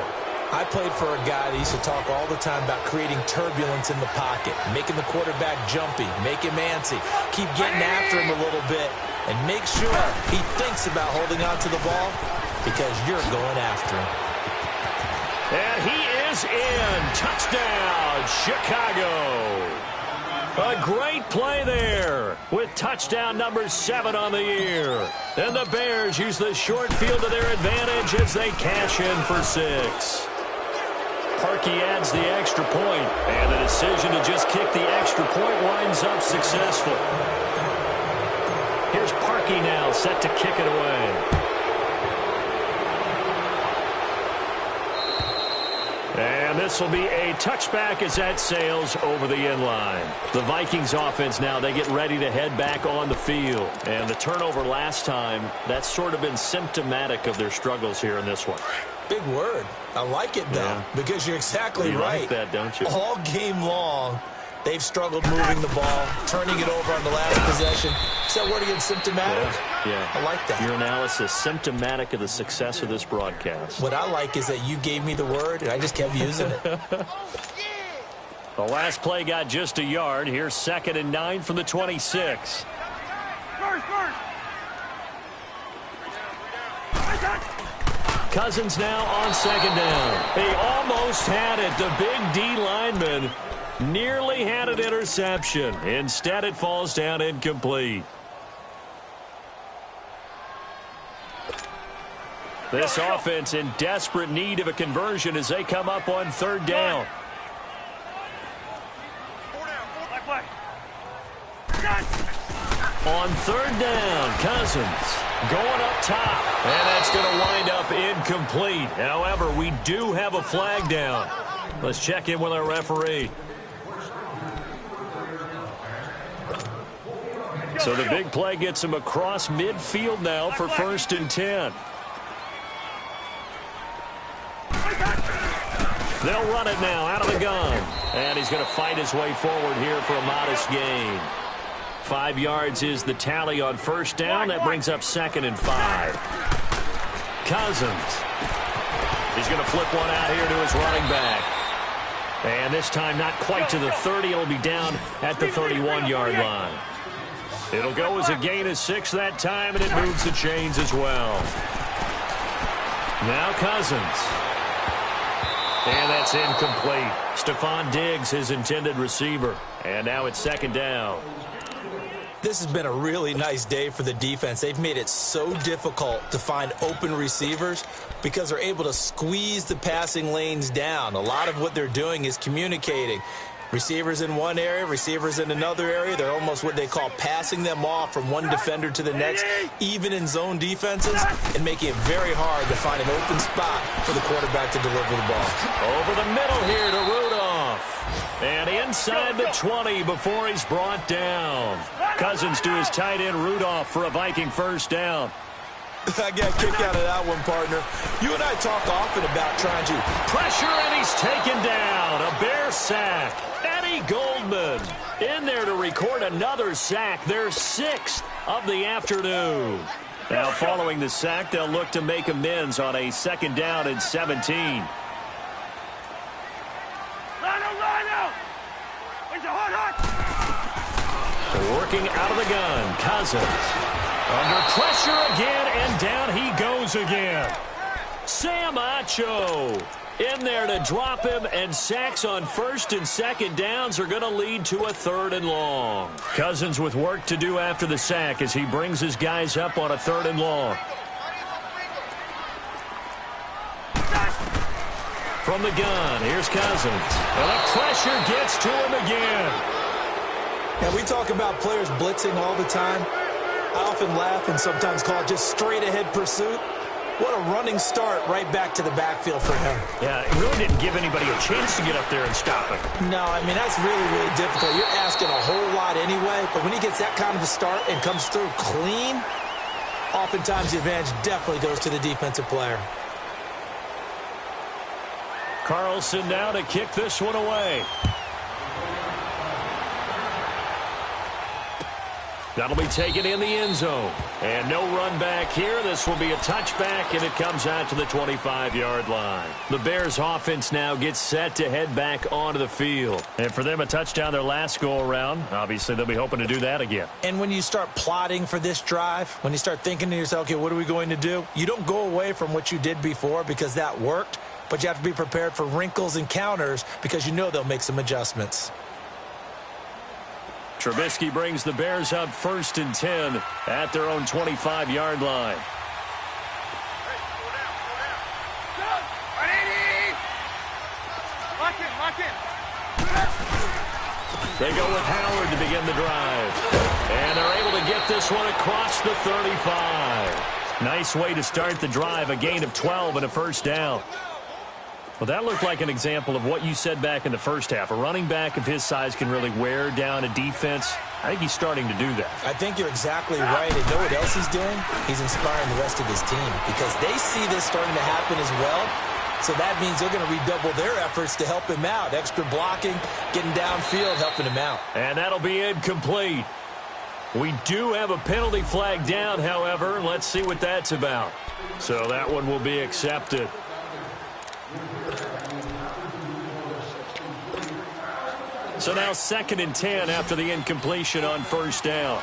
I played for a guy that used to talk all the time about creating turbulence in the pocket, making the quarterback jumpy, make him antsy, keep getting after him a little bit, and make sure he thinks about holding on to the ball because you're going after him. And he is in. Touchdown, Chicago. A great play there with touchdown number 7 on the year. And the Bears use the short field to their advantage as they cash in for 6. Parkey adds the extra point, and the decision to just kick the extra point winds up successful. Here's Parkey now set to kick it away. And this will be a touchback as that sails over the end line. The Vikings offense now, they get ready to head back on the field. And the turnover last time, that's sort of been symptomatic of their struggles here in this one. Big word. I like it, though, because you're exactly right. You like that, don't you? All game long, they've struggled moving the ball, turning it over on the last possession. Is that word again, symptomatic? Yeah. I like that. Your analysis, symptomatic of the success of this broadcast. What I like is that you gave me the word, and I just kept using it. The last play got just a yard. Here's 2nd and 9 from the 26. Cousins now on 2nd down. They almost had it. The big D lineman nearly had an interception. Instead, it falls down incomplete. This offense in desperate need of a conversion as they come up on third down. On third down, Cousins going up top. And that's going to wind up incomplete. However, we do have a flag down. Let's check in with our referee. So the big play gets him across midfield now for 1st and 10. They'll run it now out of the gun. And he's going to fight his way forward here for a modest gain. 5 yards is the tally on first down. That brings up 2nd and 5. Cousins. He's going to flip one out here to his running back. And this time not quite to the 30. It'll be down at the 31-yard line. It'll go as a gain of 6 that time, and it moves the chains as well. Now Cousins. And that's incomplete. Stephon Diggs, his intended receiver. And now it's 2nd down. This has been a really nice day for the defense. They've made it so difficult to find open receivers because they're able to squeeze the passing lanes down. A lot of what they're doing is communicating. Receivers in one area, receivers in another area. They're almost what they call passing them off from one defender to the next, even in zone defenses, and making it very hard to find an open spot for the quarterback to deliver the ball. Over the middle here to Rudolph. And inside the 20 before he's brought down. Cousins to his tight end Rudolph for a Viking first down. I got a kick out of that one, partner. You and I talk often about trying to pressure, and he's taken down. A Bear sack. Eddie Goldman in there to record another sack. Their 6th of the afternoon. Now following the sack, they'll look to make amends on a 2nd down and 17. Working out of the gun, Cousins. Under pressure again, and down he goes again. Sam Acho in there to drop him, and sacks on 1st and 2nd downs are going to lead to a 3rd and long. Cousins with work to do after the sack as he brings his guys up on a 3rd and long. From the gun, here's Cousins. And the pressure gets to him again. Now, we talk about players blitzing all the time. I often laugh and sometimes call it just straight-ahead pursuit. What a running start right back to the backfield for him. Yeah, it really didn't give anybody a chance to get up there and stop it. No, I mean, that's really, really difficult. You're asking a whole lot anyway, but when he gets that kind of a start and comes through clean, oftentimes the advantage definitely goes to the defensive player. Carlson now to kick this one away. That'll be taken in the end zone. And no run back here. This will be a touchback, and it comes out to the 25-yard line. The Bears offense now gets set to head back onto the field. And for them, a touchdown their last go-around. Obviously, they'll be hoping to do that again. And when you start plotting for this drive, when you start thinking to yourself, okay, what are we going to do? You don't go away from what you did before because that worked, but you have to be prepared for wrinkles and counters because you know they'll make some adjustments. Trubisky brings the Bears up 1st and 10 at their own 25-yard line. They go with Howard to begin the drive. And they're able to get this one across the 35. Nice way to start the drive, a gain of 12 and a first down. Well, that looked like an example of what you said back in the first half. A running back of his size can really wear down a defense. I think he's starting to do that. I think you're exactly right. And know what else he's doing? He's inspiring the rest of his team because they see this starting to happen as well. So that means they're going to redouble their efforts to help him out. Extra blocking, getting downfield, helping him out. And that'll be incomplete. We do have a penalty flag down, however. Let's see what that's about. So that one will be accepted. So now 2nd and 10 after the incompletion on first down.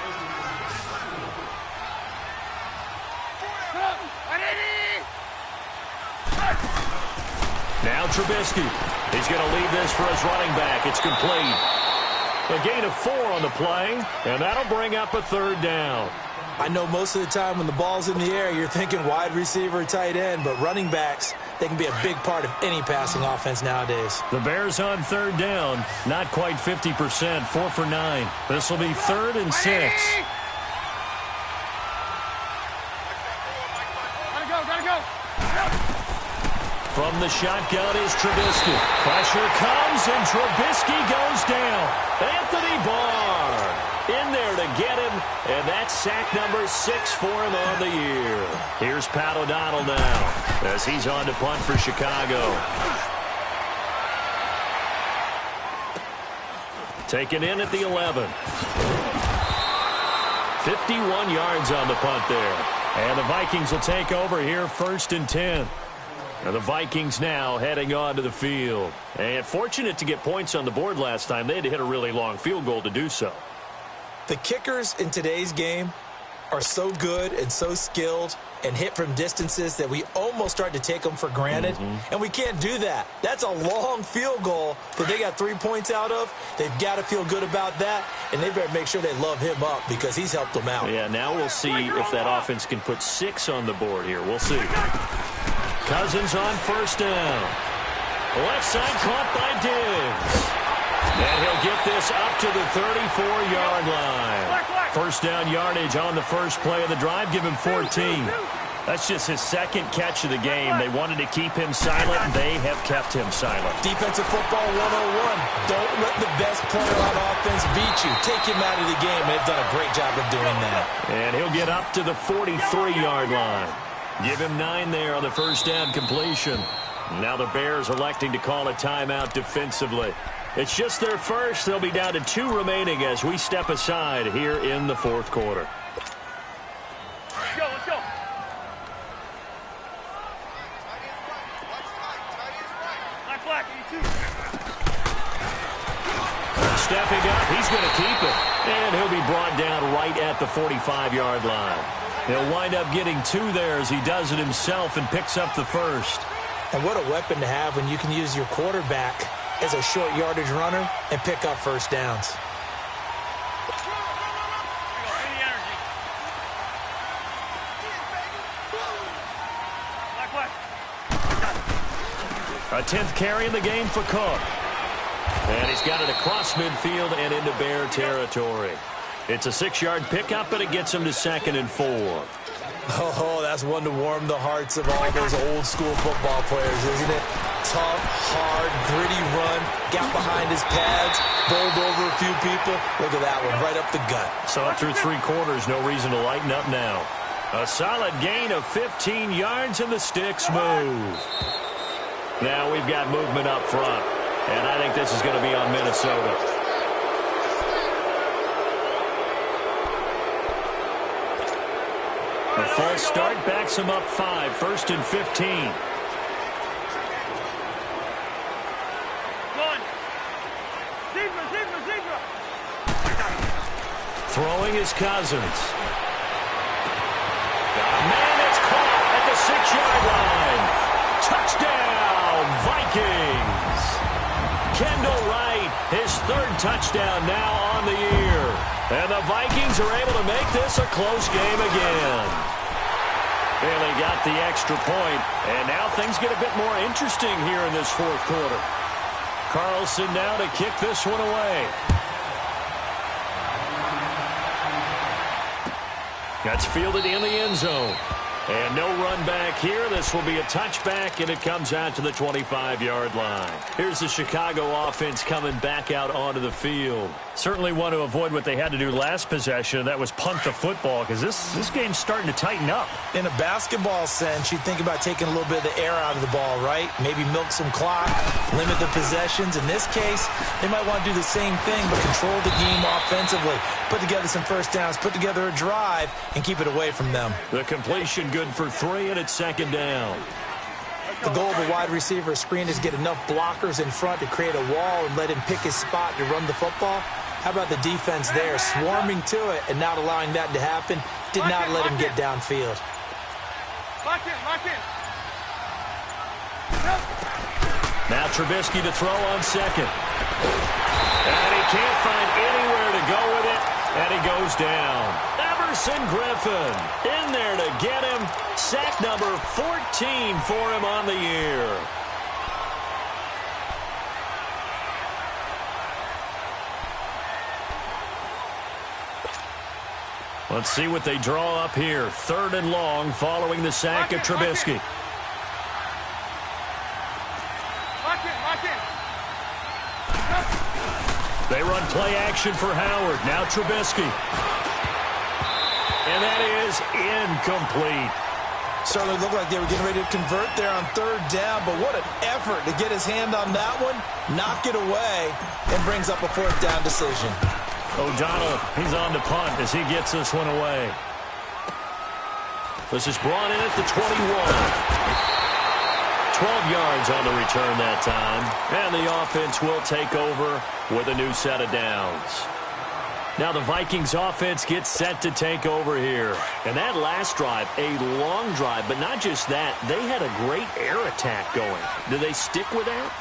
Now Trubisky. He's going to leave this for his running back. It's complete. A gain of 4 on the play, and that'll bring up a 3rd down. I know most of the time when the ball's in the air, you're thinking wide receiver, tight end, but running backs, they can be a big part of any passing offense nowadays. The Bears on 3rd down, not quite 50%, 4 for 9. This will be 3rd and 6. Gotta go. From the shotgun is Trubisky. Pressure comes, and Trubisky goes down. Anthony Barr in there to get him, and that's sack number 6 for him on the year. Here's Pat O'Donnell now as he's on to punt for Chicago. Taken in at the 11. 51 yards on the punt there. And the Vikings will take over here 1st and 10. Now the Vikings now heading onto the field. And fortunate to get points on the board last time. They had to hit a really long field goal to do so. The kickers in today's game are so good and so skilled and hit from distances that we almost start to take them for granted. And we can't do that. That's a long field goal that they got 3 points out of. They've got to feel good about that, and they better make sure they love him up because he's helped them out. Yeah, now we'll see if that offense can put 6 on the board here. We'll see. Cousins on 1st down. Left side caught by Diggs. And he'll get this up to the 34-yard line. 1st down yardage on the first play of the drive. Give him 14. That's just his 2nd catch of the game. They wanted to keep him silent, and they have kept him silent. Defensive football 101. Don't let the best player on offense beat you. Take him out of the game. They've done a great job of doing that. And he'll get up to the 43-yard line. Give him 9 there on the 1st down completion. Now the Bears electing to call a timeout defensively. It's just their first. They'll be down to 2 remaining as we step aside here in the 4th quarter. Let's go. Black, Stepping up, he's going to keep it. And he'll be brought down right at the 45-yard line. He'll wind up getting 2 there as he does it himself and picks up the 1st. And what a weapon to have when you can use your quarterback as a short yardage runner and pick up 1st downs. A 10th carry in the game for Cook. And he's got it across midfield and into Bear territory. It's a 6-yard pickup, but it gets him to 2nd and 4. Oh, that's one to warm the hearts of all those old-school football players, isn't it? Tough, hard, gritty run, got behind his pads, bowled over a few people. Look at that one, right up the gut. Saw it through 3 quarters, no reason to lighten up now. A solid gain of 15 yards, and the sticks move. Now we've got movement up front, and I think this is going to be on Minnesota. The false start backs him up 5, 1st and 15. Zebra. Throwing is Cousins. Man, it's caught at the 6-yard line. Touchdown, Vikings. Kendall Wright, his 3rd touchdown now on the year. And the Vikings are able to make this a close game again. Bailey got the extra point, and now things get a bit more interesting here in this 4th quarter. Carlson now to kick this one away. That's fielded in the end zone. And no run back here. This will be a touchback, and it comes out to the 25-yard line. Here's the Chicago offense coming back out onto the field. Certainly want to avoid what they had to do last possession. That was punt the football, because this game's starting to tighten up. In a basketball sense, you think about taking a little bit of the air out of the ball, right? Maybe milk some clock, limit the possessions. In this case, they might want to do the same thing, but control the game offensively. Put together some 1st downs, put together a drive, and keep it away from them. The completion good for 3, and it's 2nd down. The goal of a wide receiver screen is get enough blockers in front to create a wall and let him pick his spot to run the football. How about the defense there, swarming to it and not allowing that to happen? Did not let him get downfield. Lock in. Now Trubisky to throw on second. And he can't find anywhere to go with it, and he goes down. Everson Griffin in there to get him. Sack number 14 for him on the year. Let's see what they draw up here. 3rd and long following the sack of Trubisky. They run play action for Howard. Now Trubisky. And that is incomplete. Certainly looked like they were getting ready to convert there on 3rd down, but what an effort to get his hand on that one, knock it away, and brings up a 4th down decision. O'Donnell, he's on to punt as he gets this one away. This is brought in at the 21. 12 yards on the return that time. And the offense will take over with a new set of downs. Now the Vikings offense gets set to take over here. And that last drive, a long drive, but not just that. They had a great air attack going. Do they stick with that?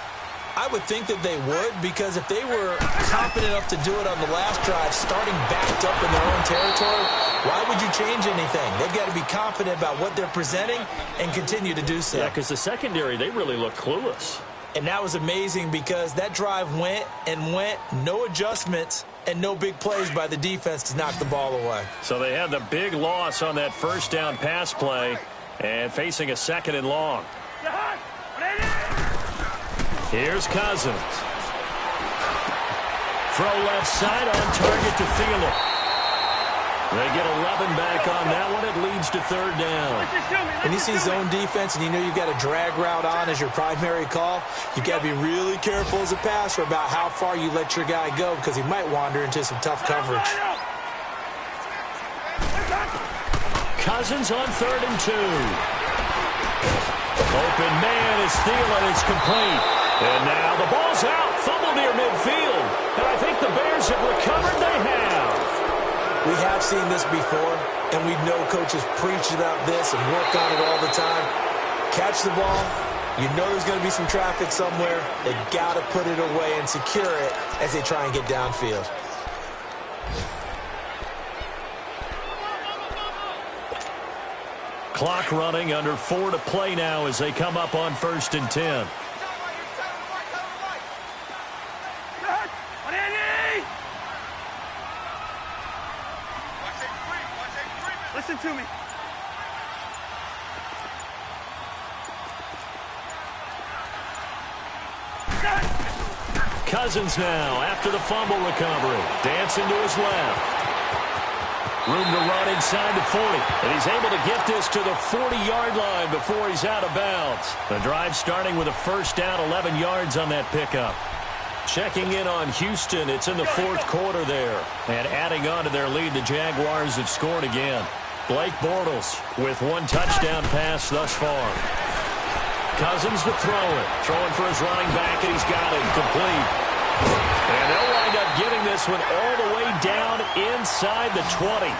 I would think that they would, because if they were confident enough to do it on the last drive, starting backed up in their own territory, why would you change anything? They've got to be confident about what they're presenting and continue to do so. Yeah, because the secondary, they really look clueless. And that was amazing because that drive went and went, no adjustments, and no big plays by the defense to knock the ball away. So they had the big loss on that 1st down pass play and facing a 2nd and long. Here's Cousins. Throw left side on target to Thielen. They get 11 back on that one. It leads to 3rd down. When you see zone defense and you know you've got a drag route on as your primary call, you've got to be really careful as a passer about how far you let your guy go because he might wander into some tough coverage. Cousins on 3rd and 2. Open man is Thielen. It's complete. And now the ball's out. Fumble near midfield. And I think the Bears have recovered. They have. We have seen this before, and we know coaches preach about this and work on it all the time. Catch the ball. You know there's going to be some traffic somewhere. They got to put it away and secure it as they try and get downfield. Clock running, under 4 to play now as they come up on 1st and 10. Listen to me. Cousins now after the fumble recovery. Dancing to his left. Room to run inside the 40. And he's able to get this to the 40-yard line before he's out of bounds. The drive starting with a 1st down, 11 yards on that pickup. Checking in on Houston. It's in the 4th quarter there. And adding on to their lead, the Jaguars have scored again. Blake Bortles with 1 touchdown pass thus far. Cousins to throw it. Throwing for his running back, and he's got it complete. And they'll wind up getting this one all the way down inside the 20.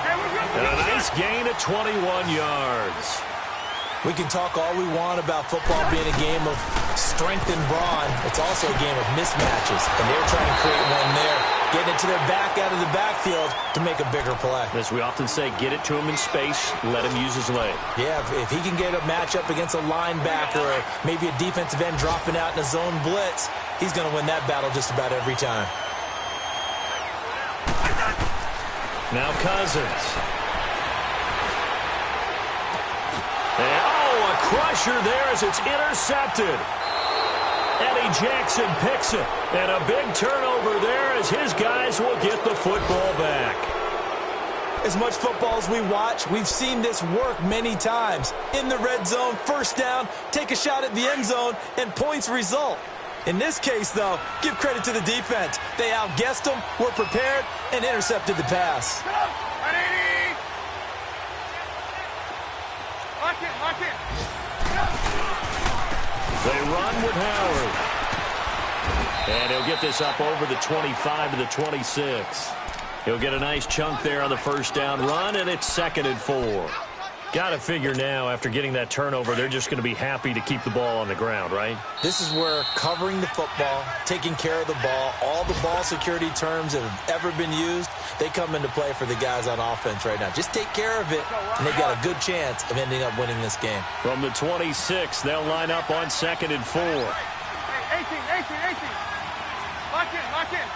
And a nice gain of 21 yards. We can talk all we want about football being a game of strength and brawn. It's also a game of mismatches, and they're trying to create one there, getting it to their back out of the backfield to make a bigger play. As we often say, get it to him in space, let him use his leg. Yeah, if he can get a matchup against a linebacker or maybe a defensive end dropping out in a zone blitz, he's going to win that battle just about every time. Now Cousins. And, oh, a crusher there as it's intercepted. Eddie Jackson picks it. And a big turnover there as his guys will get the football back. As much football as we watch, we've seen this work many times. In the red zone, 1st down, take a shot at the end zone, and points result. In this case, though, give credit to the defense. They outguessed them, were prepared, and intercepted the pass. They run with Howard. And he'll get this up over the 25 to the 26. He'll get a nice chunk there on the 1st down run, and it's 2nd and 4. Got to figure now, after getting that turnover, they're just going to be happy to keep the ball on the ground, right? This is where covering the football, taking care of the ball, all the ball security terms that have ever been used, they come into play for the guys on offense right now. Just take care of it, and they've got a good chance of ending up winning this game. From the 26, they'll line up on 2nd and 4. 18. Lock in.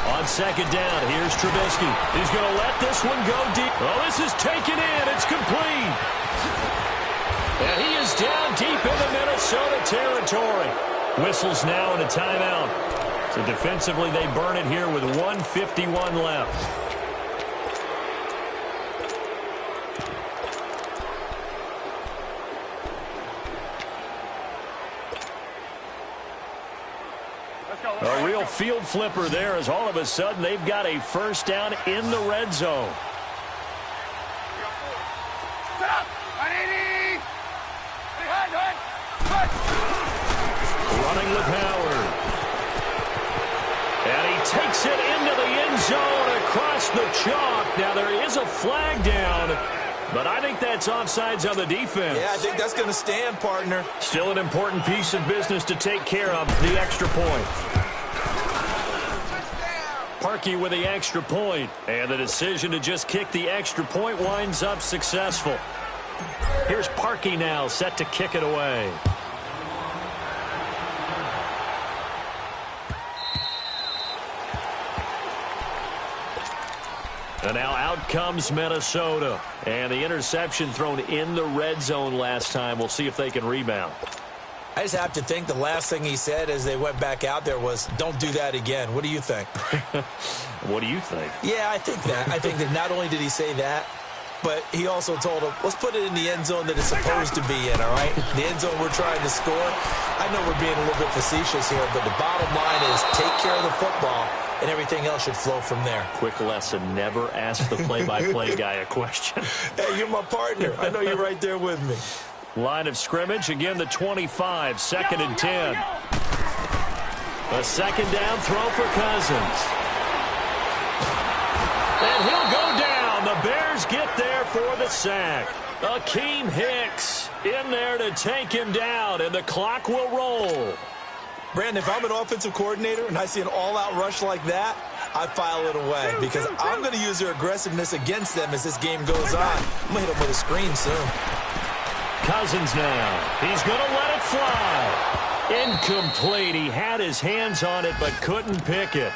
On 2nd down, here's Trubisky. He's going to let this one go deep. Oh, this is taken in. It's complete. And he is down deep into Minnesota territory. Whistles now and a timeout. So defensively, they burn it here with 1:51 left. A real field flipper there, as all of a sudden they've got a first down in the red zone. Set up. Running with Howard. And he takes it into the end zone across the chalk. Now there is a flag down, but I think that's offsides on the defense. Yeah, I think that's going to stand, partner. Still an important piece of business to take care of, the extra point. Parkey with the extra point, and the decision to just kick the extra point winds up successful. Here's Parkey now, set to kick it away. And now out comes Minnesota. And the interception thrown in the red zone last time. We'll see if they can rebound. I just have to think the last thing he said as they went back out there was, don't do that again. What do you think? What do you think? Yeah, I think that. I think that not only did he say that, but he also told him, let's put it in the end zone that it's supposed to be in, all right? The end zone we're trying to score. I know we're being a little bit facetious here, but the bottom line is take care of the football, and everything else should flow from there. Quick lesson, never ask the play-by-play guy a question. Hey, you're my partner. I know you're right there with me. Line of scrimmage, again the 25, 2nd and 10. A second down throw for Cousins. And he'll go down. The Bears get there for the sack. Akeem Hicks in there to take him down, and the clock will roll. Brandon, if I'm an offensive coordinator and I see an all-out rush like that, I file it away because I'm going to use their aggressiveness against them as this game goes on. I'm going to hit them with a screen soon. Cousins now. He's going to let it fly. Incomplete. He had his hands on it but couldn't pick it.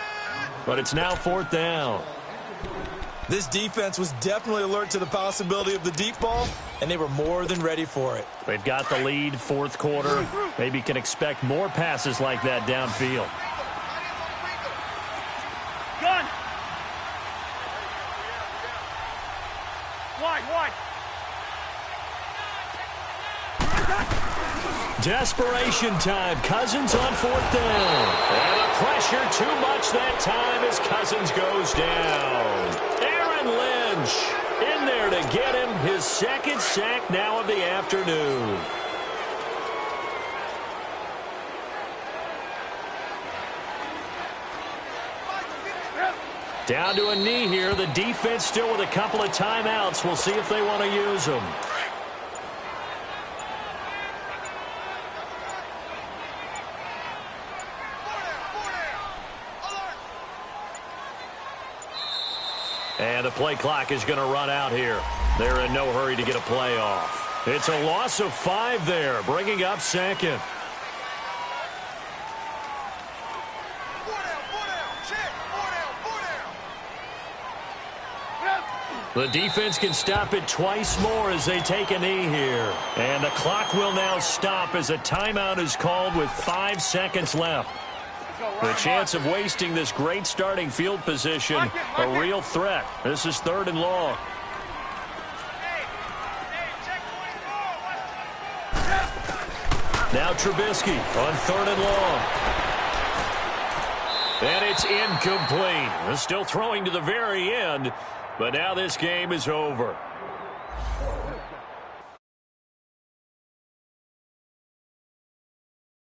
But it's now 4th down. This defense was definitely alert to the possibility of the deep ball, and they were more than ready for it. They've got the lead, 4th quarter. Maybe can expect more passes like that downfield. Gun. Wide. Desperation time. Cousins on 4th down. And the pressure too much that time as Cousins goes down. Aaron Lynch in there to get him his 2nd sack now of the afternoon. Down to a knee here. The defense still with a couple of timeouts. We'll see if they want to use them. And the play clock is going to run out here. They're in no hurry to get a play off. It's a loss of 5 there, bringing up 2nd. The defense can stop it twice more as they take a knee here. And the clock will now stop as a timeout is called with 5 seconds left. The chance of wasting this great starting field position, a real threat. This is 3rd and long. Now Trubisky on 3rd and long. And it's incomplete. Still throwing to the very end, but now this game is over.